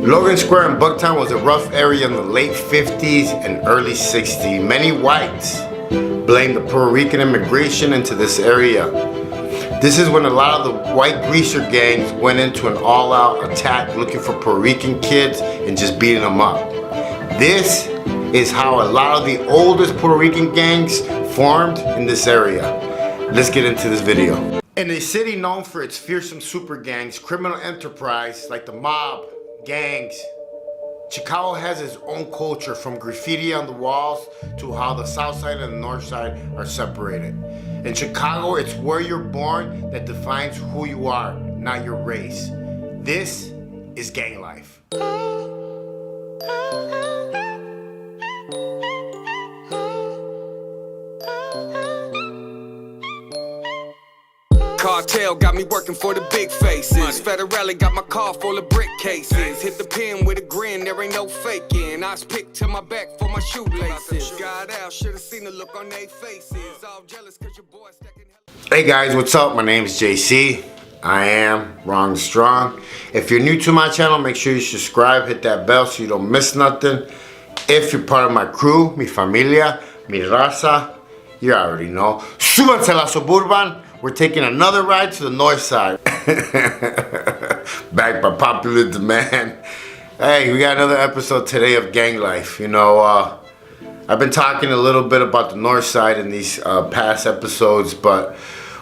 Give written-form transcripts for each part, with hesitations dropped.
Logan Square in Bucktown was a rough area in the late 50s and early 60s. Many whites blamed the Puerto Rican immigration into this area. This is when a lot of the white greaser gangs went into an all-out attack looking for Puerto Rican kids and just beating them up. This is how a lot of the oldest Puerto Rican gangs formed in this area. Let's get into this video. In a city known for its fearsome super gangs, criminal enterprise like the mob, gangs, Chicago has its own culture, from graffiti on the walls to how the south side and the north side are separated. In Chicago, it's where you're born that defines who you are, not your race. This is gang life. Cartel got me working for the big faces. Federale got my car full of brick cases. Hit the pen with a grin, there ain't no faking. I was picked to my back for my shoelaces. Got out, should've seen the look on their faces. All jealous cause your boy stacking. Hey guys, what's up? My name is JC. I am Wrong Strong. If you're new to my channel, make sure you subscribe, hit that bell so you don't miss nothing. If you're part of my crew, mi familia, mi raza, you already know. Súbanse a la Suburban. We're taking another ride to the north side. Back by popular demand. Hey, we got another episode today of Gang Life. You know, I've been talking a little bit about the north side in these past episodes, but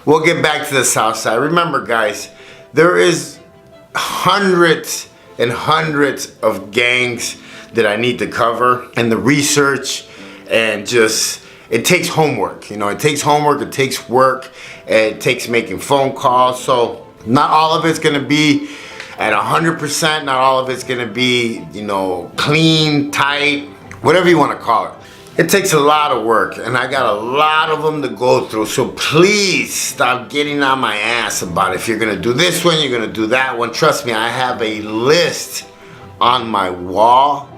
we'll get back to the south side. Remember, guys, there is hundreds and hundreds of gangs that I need to cover, and the research and just... it takes homework, you know, it takes homework, it takes work, it takes making phone calls. So not all of it's gonna be at 100%, not all of it's gonna be, you know, clean, tight, whatever you wanna call it. It takes a lot of work, and I got a lot of them to go through. So please stop getting on my ass about it. If you're gonna do this one, you're gonna do that one. Trust me, I have a list on my wall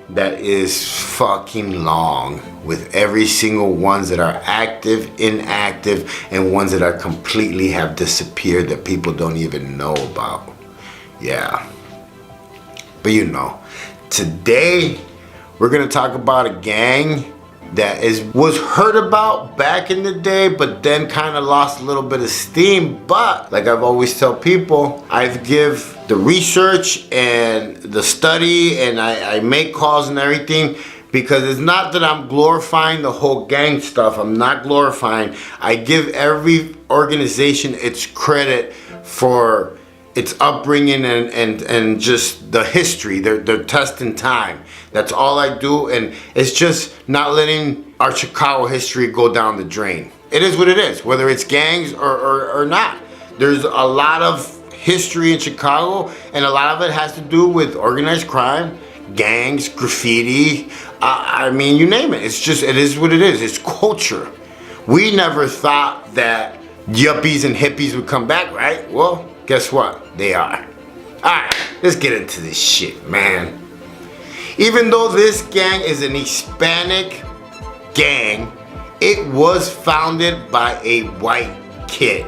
that is fucking long, with every single ones that are active, inactive, and ones that are completely have disappeared that people don't even know about. Yeah. But you know, today we're gonna talk about a gang that was heard about back in the day, but then kind of lost a little bit of steam. But like I've always tell people, I've give the research and the study, and I make calls and everything, because it's not that I'm glorifying the whole gang stuff. I'm not glorifying. I give every organization its credit for its upbringing and just the history, their test in time. That's all I do, and it's just not letting our Chicago history go down the drain. It is what it is, whether it's gangs or not. There's a lot of history in Chicago, and a lot of it has to do with organized crime, gangs, graffiti, I mean, you name it. It's just, it is what it is. It's culture. We never thought that yuppies and hippies would come back, right? Well, guess what? They are. Alright, let's get into this shit, man. Even though this gang is an Hispanic gang, it was founded by a white kid.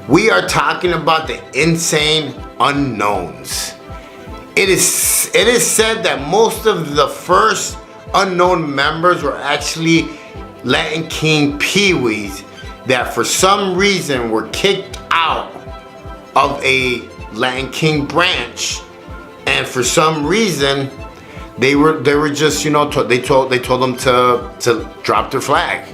We are talking about the Insane Unknowns. It is said that most of the first unknown members were actually Latin King Pee-wees that for some reason were kicked out of a Latin King branch, and for some reason they were just, you know, they told them to drop their flag.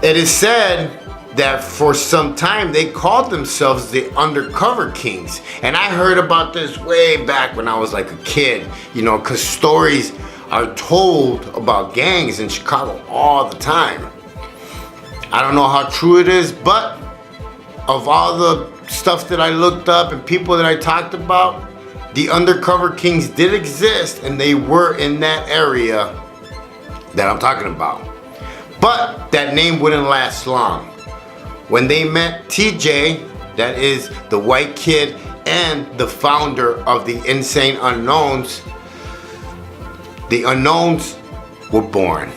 It is said that for some time they called themselves the Undercover Kings, and I heard about this way back when I was like a kid, you know, because stories are told about gangs in Chicago all the time. I don't know how true it is, but of all the stuff that I looked up and people that I talked about, the Undercover Kings did exist, and they were in that area that I'm talking about. But that name wouldn't last long. When they met TJ, that is the white kid and the founder of the Insane Unknowns, the Unknowns were born.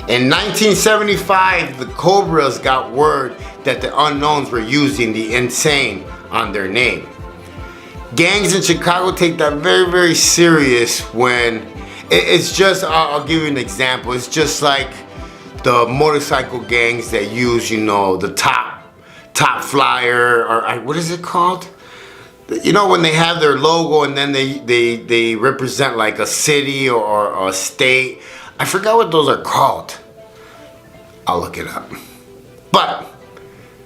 In 1975, the Cobras got word that the Unknowns were using the Insane on their name. gangs in Chicago take that very, very serious when it's just, I'll give you an example. It's just like the motorcycle gangs that use, you know, the top flyer, or what is it called? You know, when they have their logo and then they represent like a city or a state. I forgot what those are called. I'll look it up. But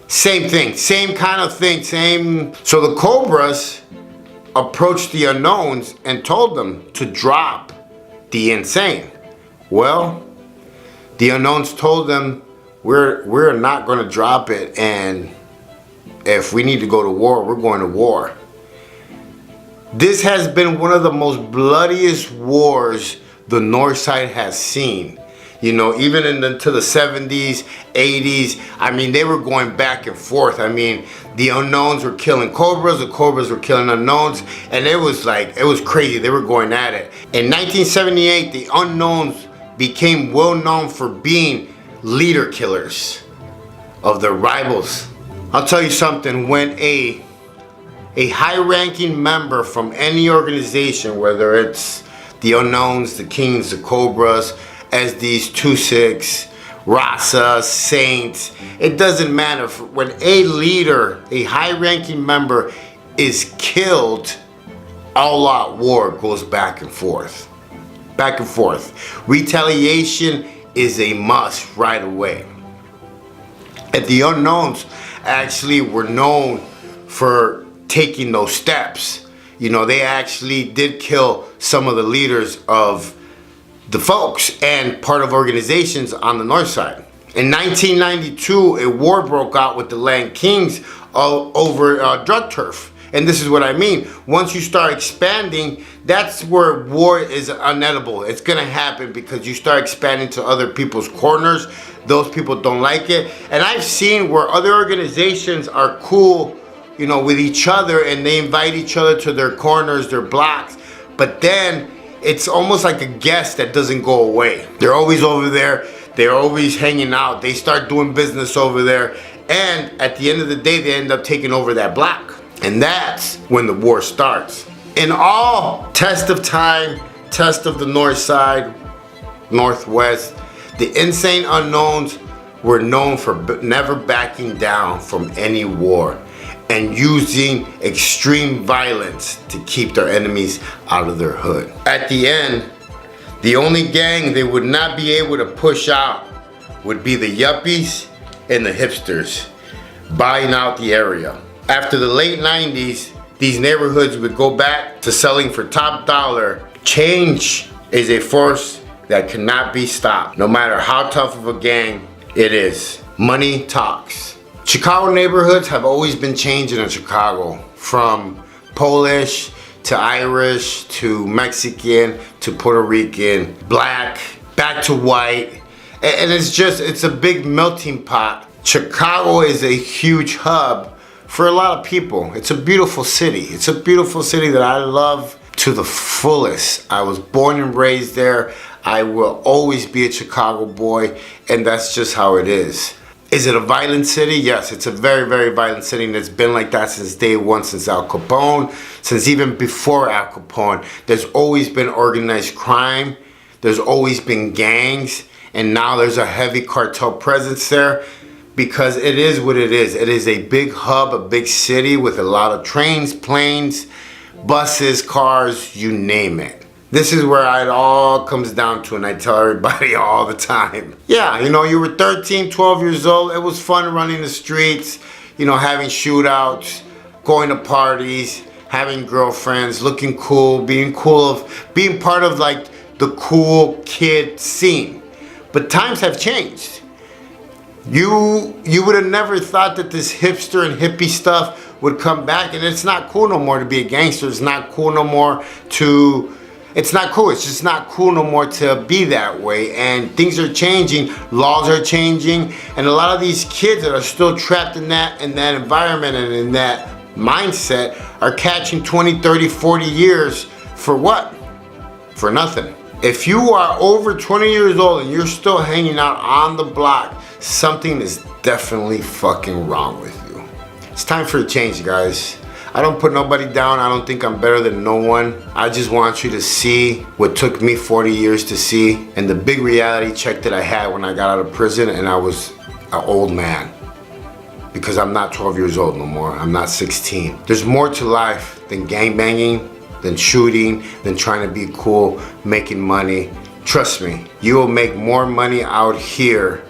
same thing, same kind of thing, same. So the Cobras approached the Unknowns and told them to drop the Insane. Well, the Unknowns told them, we're not going to drop it, and if we need to go to war, we're going to war. This has been one of the most bloodiest wars the North Side has seen. You know, even into the 70s, 80s, I mean, they were going back and forth. I mean, the Unknowns were killing Cobras, the Cobras were killing Unknowns, and it was crazy. They were going at it. In 1978, the Unknowns became well known for being leader killers of their rivals. I'll tell you something, when a high-ranking member from any organization, whether it's the Unknowns, the Kings, the Cobras, SDs, 2-6, Rasa, Saints, it doesn't matter. When a leader, a high-ranking member is killed, all-out war goes back and forth. Back and forth. Retaliation is a must right away. And the Unknowns actually were known for taking those steps. You know, they actually did kill some of the leaders of the folks and part of organizations on the North Side. In 1992, a war broke out with the Land Kings over drug turf. And this is what I mean. Once you start expanding, that's where war is unedible. It's gonna happen because you start expanding to other people's corners. Those people don't like it. And I've seen where other organizations are cool, you know, with each other, and they invite each other to their corners, their blocks. But then it's almost like a guest that doesn't go away. They're always over there. They're always hanging out. They start doing business over there. And at the end of the day, they end up taking over that block. And that's when the war starts. In all test of time, test of the North Side, Northwest, the Insane Unknowns were known for never backing down from any war and using extreme violence to keep their enemies out of their hood. At the end, the only gang they would not be able to push out would be the yuppies and the hipsters buying out the area. After the late 90s, these neighborhoods would go back to selling for top dollar. Change is a force that cannot be stopped, no matter how tough of a gang it is. Money talks. Chicago neighborhoods have always been changing in Chicago, from Polish to Irish to Mexican to Puerto Rican, black, back to white. And it's a big melting pot. Chicago is a huge hub for a lot of people. It's a beautiful city. It's a beautiful city that I love to the fullest. I was born and raised there. I will always be a Chicago boy, and that's just how it is. Is it a violent city? Yes, it's a very, very violent city, and it's been like that since day one, since Al Capone, since even before Al Capone. There's always been organized crime. There's always been gangs, and now there's a heavy cartel presence there. Because it is what it is. It is a big hub, a big city with a lot of trains, planes, buses, cars, you name it. This is where it all comes down to, and I tell everybody all the time. Yeah, you know, you were 13, 12 years old. It was fun running the streets, you know, having shootouts, going to parties, having girlfriends, looking cool, being part of like the cool kid scene. But times have changed. You would have never thought that this hipster and hippie stuff would come back, and it's not cool no more to be a gangster. It's not cool no more to, it's not cool. It's just not cool no more to be that way. And things are changing, laws are changing, and a lot of these kids that are still trapped in that environment and in that mindset are catching 20, 30, 40 years for what? For nothing. If you are over 20 years old and you're still hanging out on the block, something is definitely fucking wrong with you. It's time for a change, guys. I don't put nobody down. I don't think I'm better than no one. I just want you to see what took me 40 years to see, and the big reality check that I had when I got out of prison and I was an old man. Because I'm not 12 years old no more. I'm not 16. There's more to life than gangbanging, than shooting, than trying to be cool, making money. Trust me, you will make more money out here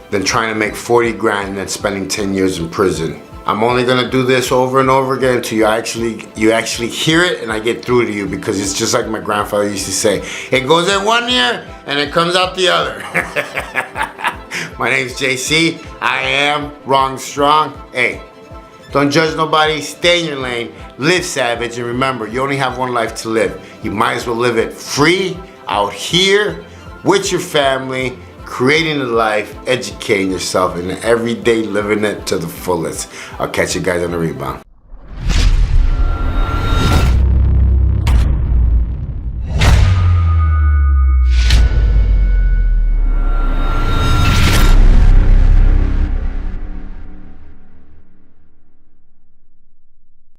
than trying to make 40 grand and then spending 10 years in prison. I'm only gonna do this over and over again until you actually hear it and I get through to you, because it's just like my grandfather used to say, it goes in one ear and it comes out the other. My name's JC. I am Wrong Strong. Hey, don't judge nobody, stay in your lane, live savage, and remember, you only have one life to live. You might as well live it free, out here, with your family, creating a life, educating yourself, and every day living it to the fullest. I'll catch you guys on the rebound.